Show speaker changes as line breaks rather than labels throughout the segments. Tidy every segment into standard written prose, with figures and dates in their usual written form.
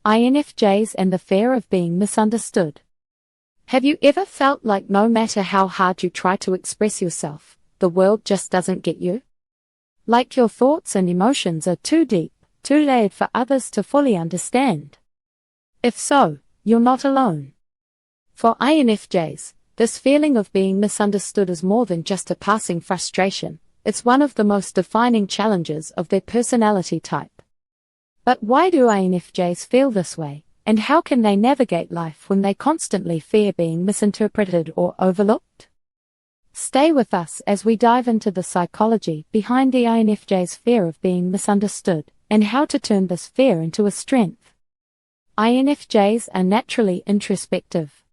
INFJs and the fear of being misunderstood. Have you ever felt like no matter how hard you try to express yourself, the world just doesn't get you? Like your thoughts and emotions are too deep, too layered for others to fully understand? If so, you're not alone. For INFJs, this feeling of being misunderstood is more than just a passing frustration. It's one of the most defining challenges of their personality type. But why do INFJs feel this way, and how can they navigate life when they constantly fear being misinterpreted or overlooked? Stay with us as we dive into the psychology behind the INFJ's fear of being misunderstood, and how to turn this fear into a strength. INFJs are naturally introspective.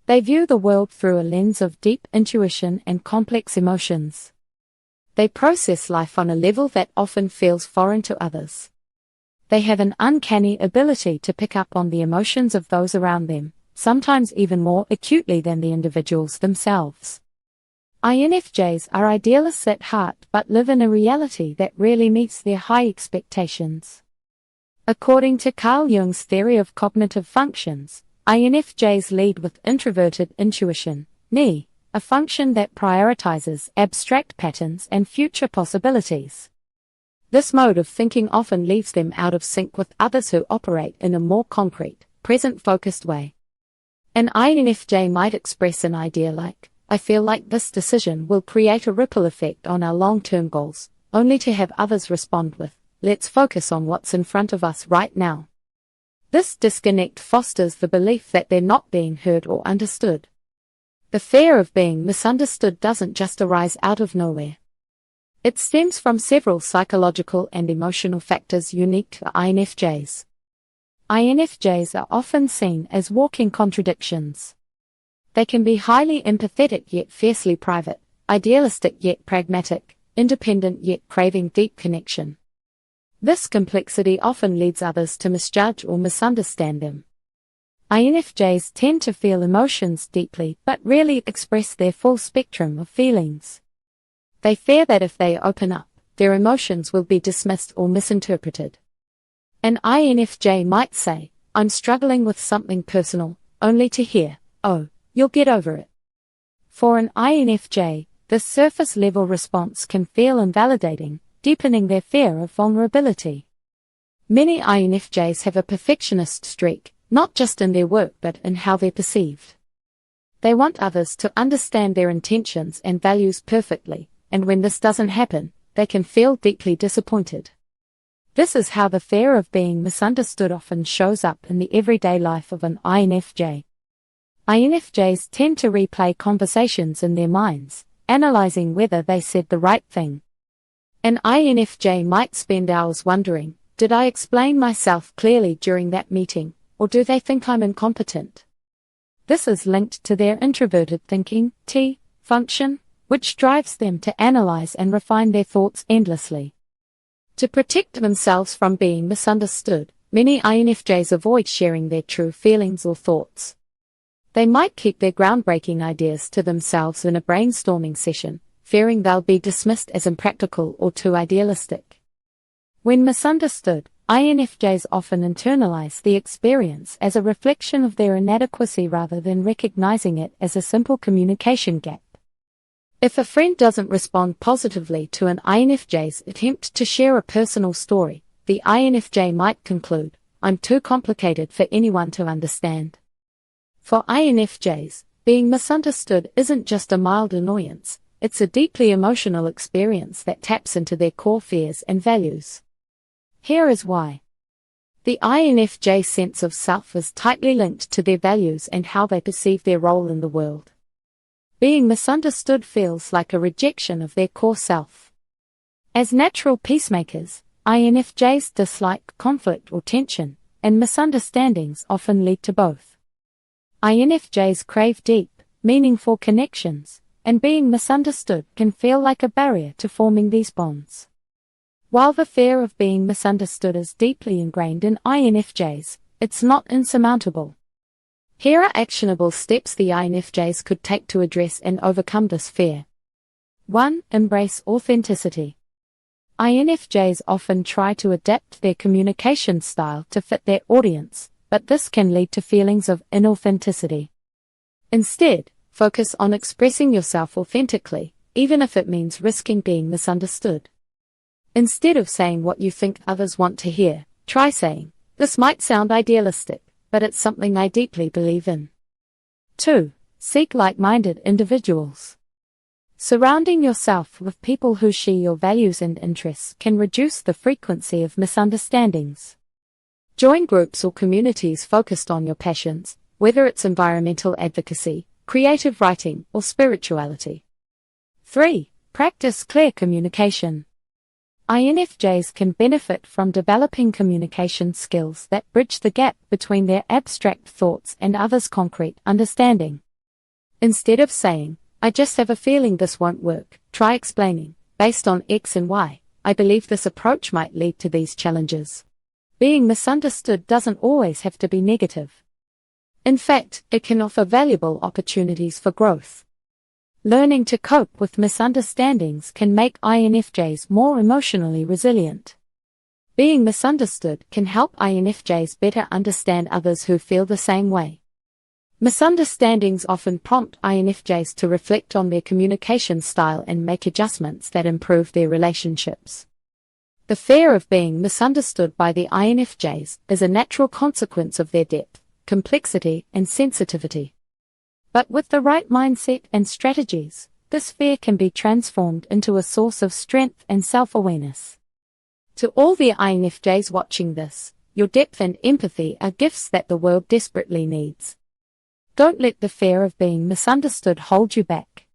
They view the world through a lens of deep intuition and complex emotions. They process life on a level that often feels foreign to others. They have an uncanny ability to pick up on the emotions of those around them, sometimes even more acutely than the individuals themselves. INFJs are idealists at heart but live in a reality that rarely meets their high expectations. According to Carl Jung's theory of cognitive functions, INFJs lead with introverted intuition, (NI), a function that prioritizes abstract patterns and future possibilities. This mode of thinking often leaves them out of sync with others who operate in a more concrete, present-focused way. An INFJ might express an idea like, "I feel like this decision will create a ripple effect on our long-term goals," only to have others respond with, "Let's focus on what's in front of us right now." This disconnect fosters the belief that they're not being heard or understood. The fear of being misunderstood doesn't just arise out of nowhere. It stems from several psychological and emotional factors unique to INFJs. INFJs are often seen as walking contradictions. They can be highly empathetic yet fiercely private, idealistic yet pragmatic, independent yet craving deep connection. This complexity often leads others to misjudge or misunderstand them. INFJs tend to feel emotions deeply but rarely express their full spectrum of feelings. They fear that if they open up, their emotions will be dismissed or misinterpreted. An INFJ might say, "I'm struggling with something personal," only to hear, "Oh, you'll get over it." For an INFJ, this surface-level response can feel invalidating, deepening their fear of vulnerability. Many INFJs have a perfectionist streak, not just in their work but in how they're perceived. They want others to understand their intentions and values perfectly, and when this doesn't happen, they can feel deeply disappointed. This is how the fear of being misunderstood often shows up in the everyday life of an INFJ. INFJs tend to replay conversations in their minds, analyzing whether they said the right thing. An INFJ might spend hours wondering, "Did I explain myself clearly during that meeting, or do they think I'm incompetent?" This is linked to their introverted thinking, (T) function, which drives them to analyze and refine their thoughts endlessly. To protect themselves from being misunderstood, many INFJs avoid sharing their true feelings or thoughts. They might keep their groundbreaking ideas to themselves in a brainstorming session, fearing they'll be dismissed as impractical or too idealistic. When misunderstood, INFJs often internalize the experience as a reflection of their inadequacy rather than recognizing it as a simple communication gap. If a friend doesn't respond positively to an INFJ's attempt to share a personal story, the INFJ might conclude, "I'm too complicated for anyone to understand." For INFJs, being misunderstood isn't just a mild annoyance, it's a deeply emotional experience that taps into their core fears and values. Here is why. The INFJ sense of self is tightly linked to their values and how they perceive their role in the world. Being misunderstood feels like a rejection of their core self. As natural peacemakers, INFJs dislike conflict or tension, and misunderstandings often lead to both. INFJs crave deep, meaningful connections, and being misunderstood can feel like a barrier to forming these bonds. While the fear of being misunderstood is deeply ingrained in INFJs, it's not insurmountable. Here are actionable steps the INFJs could take to address and overcome this fear. 1. Embrace authenticity. INFJs often try to adapt their communication style to fit their audience, but this can lead to feelings of inauthenticity. Instead, focus on expressing yourself authentically, even if it means risking being misunderstood. Instead of saying what you think others want to hear, try saying, "This might sound idealistic, but it's something I deeply believe in." 2. Seek like-minded individuals. Surrounding yourself with people who share your values and interests can reduce the frequency of misunderstandings. Join groups or communities focused on your passions, whether it's environmental advocacy, creative writing, or spirituality. 3. Practice clear communication. INFJs can benefit from developing communication skills that bridge the gap between their abstract thoughts and others' concrete understanding. Instead of saying, "I just have a feeling this won't work," try explaining, "Based on X and Y, I believe this approach might lead to these challenges." Being misunderstood doesn't always have to be negative. In fact, it can offer valuable opportunities for growth. Learning to cope with misunderstandings can make INFJs more emotionally resilient. Being misunderstood can help INFJs better understand others who feel the same way. Misunderstandings often prompt INFJs to reflect on their communication style and make adjustments that improve their relationships. The fear of being misunderstood by the INFJs is a natural consequence of their depth, complexity, and sensitivity. But with the right mindset and strategies, this fear can be transformed into a source of strength and self-awareness. To all the INFJs watching this, your depth and empathy are gifts that the world desperately needs. Don't let the fear of being misunderstood hold you back.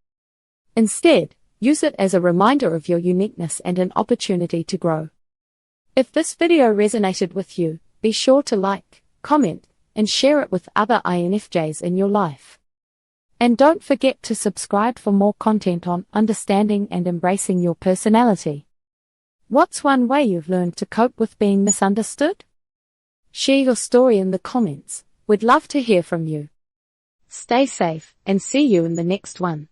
Instead, use it as a reminder of your uniqueness and an opportunity to grow. If this video resonated with you, be sure to like, comment, and share it with other INFJs in your life. And don't forget to subscribe for more content on understanding and embracing your personality. What's one way you've learned to cope with being misunderstood? Share your story in the comments. We'd love to hear from you. Stay safe and see you in the next one.